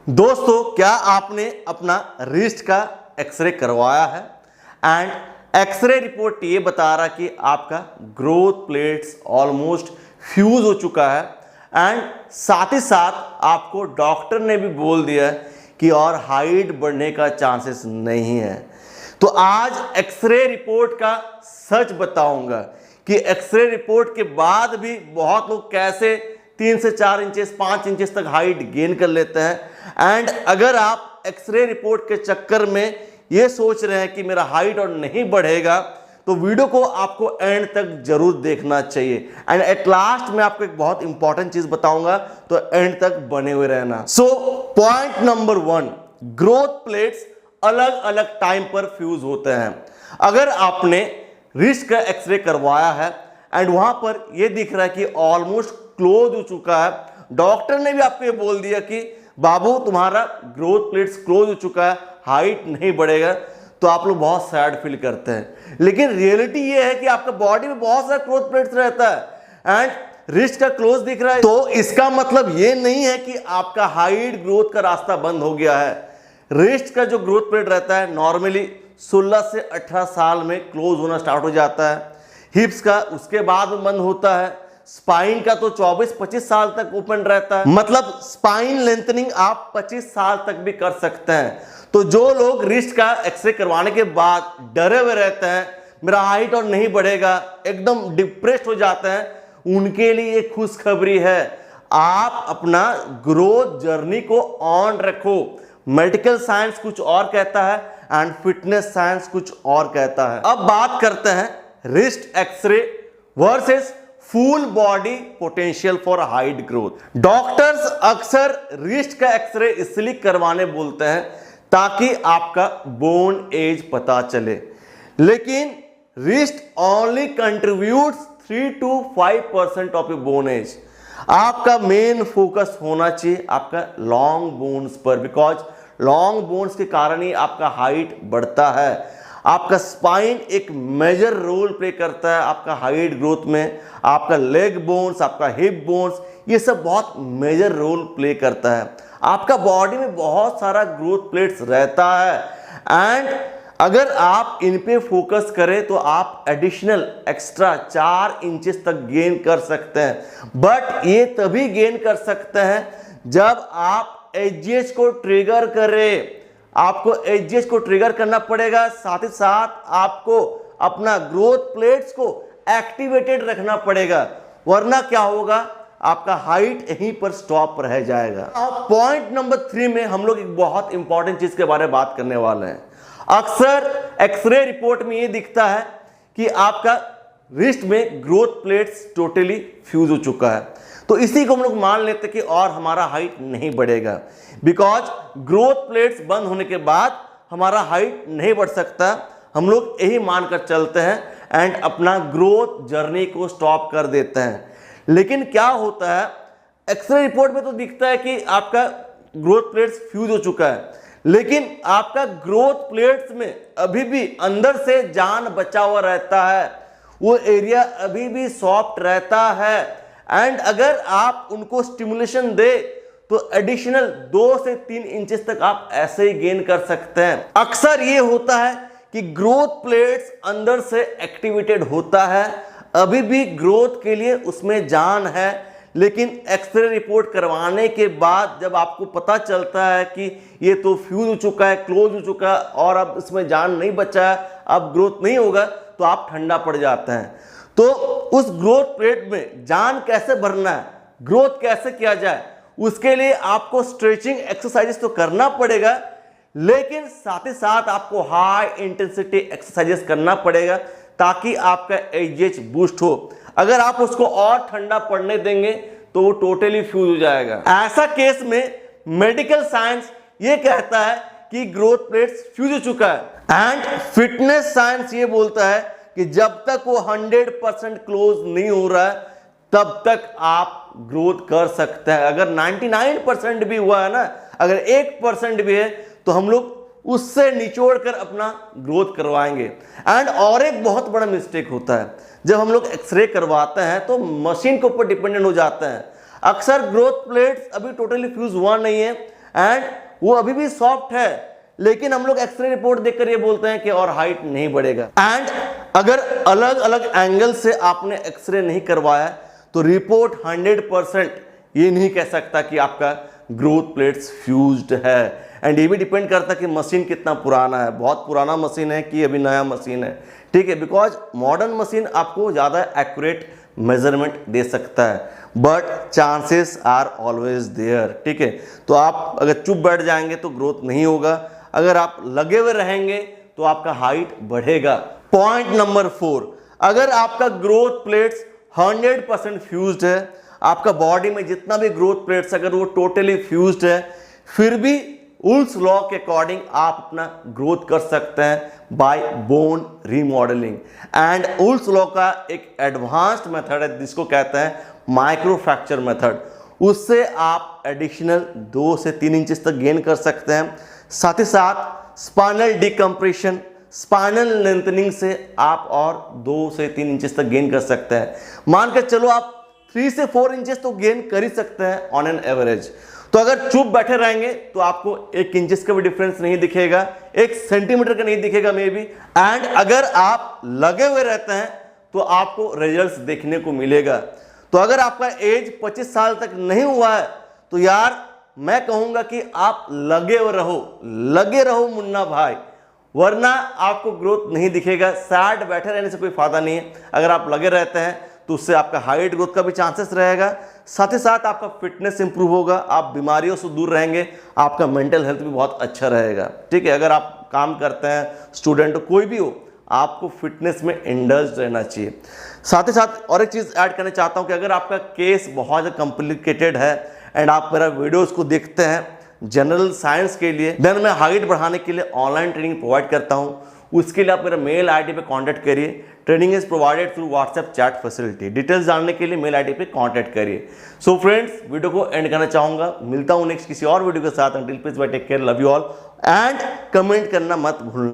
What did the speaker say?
दोस्तों, क्या आपने अपना रिस्ट का एक्सरे करवाया है एंड एक्सरे रिपोर्ट ये बता रहा कि आपका ग्रोथ प्लेट्स ऑलमोस्ट फ्यूज हो चुका है एंड साथ ही साथ आपको डॉक्टर ने भी बोल दिया है कि और हाइट बढ़ने का चांसेस नहीं है। तो आज एक्सरे रिपोर्ट का सच बताऊंगा कि एक्सरे रिपोर्ट के बाद भी बहुत लोग कैसे 3 से 4 इंचेस 5 इंचेस तक हाइट गेन कर लेते हैं। एंड अगर आप एक्सरे रिपोर्ट के चक्कर में ये सोच रहे हैं कि मेरा हाइट और नहीं बढ़ेगा तो वीडियो को आपको एंड तक जरूर देखना चाहिए। एंड एट लास्ट मैं आपको एक बहुत इंपॉर्टेंट चीज बताऊंगा, तो एंड तक बने हुए रहना। So point number 1, growth plates अलग अलग टाइम पर फ्यूज होते हैं। अगर आपने रिस्ट का एक्सरे करवाया है एंड वहां पर यह दिख रहा है कि ऑलमोस्ट क्लोज हो चुका है, डॉक्टर ने भी आपको ये बोल दिया कि बाबू तुम्हारा ग्रोथ प्लेट्स क्लोज हो चुका है, हाइट नहीं बढ़ेगा, तो आप लोग बहुत सैड फील करते हैं। लेकिन रियलिटी ये है कि आपका बॉडी में बहुत सारा ग्रोथ प्लेट्स रहता है एंड रिस्ट का क्लोज दिख रहा है, तो इसका मतलब ये नहीं है कि आपका हाइट ग्रोथ का रास्ता बंद हो गया है। रिस्ट का जो ग्रोथ प्लेट रहता है नॉर्मली 16 से 18 साल में क्लोज होना स्टार्ट हो जाता है। हिप्स का उसके बाद में बंद होता है। स्पाइन का तो 24-25 साल तक ओपन रहता है, मतलब स्पाइन लेंथनिंग आप 25 साल तक भी कर सकते हैं। तो जो लोग रिस्ट का एक्सरे करवाने के बाद डरे हुए रहते हैं मेरा हाइट और नहीं बढ़ेगा, एकदम डिप्रेस्ड हो जाते हैं, उनके लिए एक खुशखबरी है। आप अपना ग्रोथ जर्नी को ऑन रखो। मेडिकल साइंस कुछ और कहता है एंड फिटनेस साइंस कुछ और कहता है। अब बात करते हैं wrist x-ray versus full body potential for height growth. Doctors अक्सर रिस्ट का एक्सरे इसलिए करवाने बोलते हैं ताकि आपका बोन एज पता चले, लेकिन wrist only contributes 3 to 5% of your bone age. आपका मेन फोकस होना चाहिए आपका लॉन्ग बोन्स पर, बिकॉज लॉन्ग बोन्स के कारण ही आपका हाइट बढ़ता है। आपका स्पाइन एक मेजर रोल प्ले करता है आपका हाइट ग्रोथ में। आपका लेग बोन्स, आपका हिप बोन्स, ये सब बहुत मेजर रोल प्ले करता है। आपका बॉडी में बहुत सारा ग्रोथ प्लेट्स रहता है एंड अगर आप इन पे फोकस करें तो आप एडिशनल एक्स्ट्रा 4 इंचेस तक गेन कर सकते हैं। बट ये तभी गेन कर सकते हैं जब आप एजीएच को ट्रिगर करें। आपको एजीएच को ट्रिगर करना पड़ेगा, साथ ही साथ आपको अपना ग्रोथ प्लेट्स को एक्टिवेटेड रखना पड़ेगा, वरना क्या होगा आपका हाइट यहीं पर स्टॉप रह जाएगा। अब पॉइंट नंबर 3 में हम लोग एक बहुत इंपॉर्टेंट चीज के बारे में बात करने वाले हैं। अक्सर एक्सरे रिपोर्ट में ये दिखता है कि आपका रिस्ट में ग्रोथ प्लेट्स टोटली फ्यूज हो चुका है, तो इसी को हम लोग मान लेते कि और हमारा हाइट नहीं बढ़ेगा, बिकॉज ग्रोथ प्लेट्स बंद होने के बाद हमारा हाइट नहीं बढ़ सकता। हम लोग यही मानकर चलते हैं एंड अपना ग्रोथ जर्नी को स्टॉप कर देते हैं। लेकिन क्या होता है, एक्सरे रिपोर्ट में तो दिखता है कि आपका ग्रोथ प्लेट्स फ्यूज हो चुका है, लेकिन आपका ग्रोथ प्लेट्स में अभी भी अंदर से जान बचा हुआ रहता है, वो एरिया अभी भी सॉफ्ट रहता है एंड अगर आप उनको स्टिमुलेशन दे तो एडिशनल 2 से 3 इंचेस तक आप ऐसे ही गेन कर सकते हैं। अक्सर ये होता है कि ग्रोथ प्लेट्स अंदर से एक्टिवेटेड होता है, अभी भी ग्रोथ के लिए उसमें जान है, लेकिन एक्सरे रिपोर्ट करवाने के बाद जब आपको पता चलता है कि ये तो फ्यूज हो चुका है, क्लोज हो चुका है और अब इसमें जान नहीं बचा है, अब ग्रोथ नहीं होगा, तो आप ठंडा पड़ जाते हैं। तो उस ग्रोथ प्लेट में जान कैसे भरना है, ग्रोथ कैसे किया जाए, उसके लिए आपको स्ट्रेचिंग एक्सरसाइजेस तो करना पड़ेगा, लेकिन साथ ही साथ आपको हाई इंटेंसिटी एक्सरसाइजेस करना पड़ेगा ताकि आपका एजीएच बूस्ट हो। अगर आप उसको और ठंडा पड़ने देंगे तो वो टोटली फ्यूज हो जाएगा। ऐसा केस में मेडिकल साइंस ये कहता है कि ग्रोथ प्लेट्स फ्यूज हो चुका है एंड फिटनेस साइंस ये बोलता है कि जब तक वो 100% क्लोज नहीं हो रहा है तब तक आप ग्रोथ कर सकते हैं। अगर 99% भी हुआ है ना, अगर 1% भी है, तो हम लोग उससे निचोड़ कर अपना ग्रोथ करवाएंगे। एंड और एक बहुत बड़ा मिस्टेक होता है, जब हम लोग एक्सरे करवाते हैं तो मशीन के ऊपर डिपेंडेंट हो जाते हैं। अक्सर ग्रोथ प्लेट्स अभी टोटली फ्यूज हुआ नहीं है एंड वो अभी भी सॉफ्ट है, लेकिन हम लोग एक्सरे रिपोर्ट देखकर ये बोलते हैं कि और हाइट नहीं बढ़ेगा। एंड अगर अलग अलग एंगल से आपने एक्सरे नहीं करवाया तो रिपोर्ट 100% ये नहीं कह सकता कि आपका ग्रोथ प्लेट्स फ्यूज्ड है। एंड ये भी डिपेंड करता है कि मशीन कितना पुराना है, बहुत पुराना मशीन है कि अभी नया मशीन है, ठीक है। बिकॉज मॉडर्न मशीन आपको ज़्यादा एक्यूरेट मेजरमेंट दे सकता है, but chances are always there, ठीक है। तो आप अगर चुप बैठ जाएंगे तो ग्रोथ नहीं होगा, अगर आप लगे हुए रहेंगे तो आपका हाइट बढ़ेगा। पॉइंट नंबर 4, अगर आपका ग्रोथ प्लेट्स 100% फ्यूज्ड है, आपका बॉडी में जितना भी ग्रोथ प्लेट्स अगर वो टोटली फ्यूज्ड है, फिर भी उल्स लॉ के अकॉर्डिंग आप अपना ग्रोथ कर सकते हैं by bone remodelling. And Wolff's law का एक एडवांस्ड मेथड है जिसको कहते हैं माइक्रोफ्रैक्चर मेथड, उससे आप एडिशनल 2 से 3 इंचेस तक गेन कर सकते हैं। साथ ही साथ स्पाइनल डिकम्प्रेशन, स्पाइनल लेंथनिंग से आप और 2 से 3 इंचेस तक गेन कर सकते हैं। मान कर चलो आप 3 से 4 इंचेस तो गेन कर ही सकते हैं ऑन एन एवरेज। तो अगर चुप बैठे रहेंगे तो आपको 1 इंचेस का भी डिफरेंस नहीं दिखेगा, 1 सेंटीमीटर का नहीं दिखेगा मे बी। एंड अगर आप लगे हुए रहते हैं तो आपको रिजल्ट्स देखने को मिलेगा। तो अगर आपका एज 25 साल तक नहीं हुआ है तो यार मैं कहूंगा कि आप लगे रहो मुन्ना भाई, वरना आपको ग्रोथ नहीं दिखेगा। सैड बैठे रहने से कोई फायदा नहीं है। अगर आप लगे रहते हैं तो उससे आपका हाइट ग्रोथ का भी चांसेस रहेगा, साथ ही साथ आपका फिटनेस इंप्रूव होगा, आप बीमारियों से दूर रहेंगे, आपका मेंटल हेल्थ भी बहुत अच्छा रहेगा, ठीक है। अगर आप काम करते हैं, स्टूडेंट हो, कोई भी हो, आपको फिटनेस में इंडल्ज रहना चाहिए। साथ ही साथ और एक चीज़ ऐड करना चाहता हूं कि अगर आपका केस बहुत कॉम्प्लिकेटेड है एंड आप मेरा वीडियोस को देखते हैं जनरल साइंस के लिए, देन मैं हाइट बढ़ाने के लिए ऑनलाइन ट्रेनिंग प्रोवाइड करता हूं। उसके लिए आप मेरा मेल आईडी पे कांटेक्ट करिए। Training is provided through WhatsApp chat facility. Details जानने के लिए मेल आईडी पे कांटेक्ट करिए। सो फ्रेंड्स, वीडियो को एंड करना चाहूंगा, मिलता हूं नेक्स्ट किसी और वीडियो के साथ। Until please bye, take care, love you all and comment करना मत भूलना।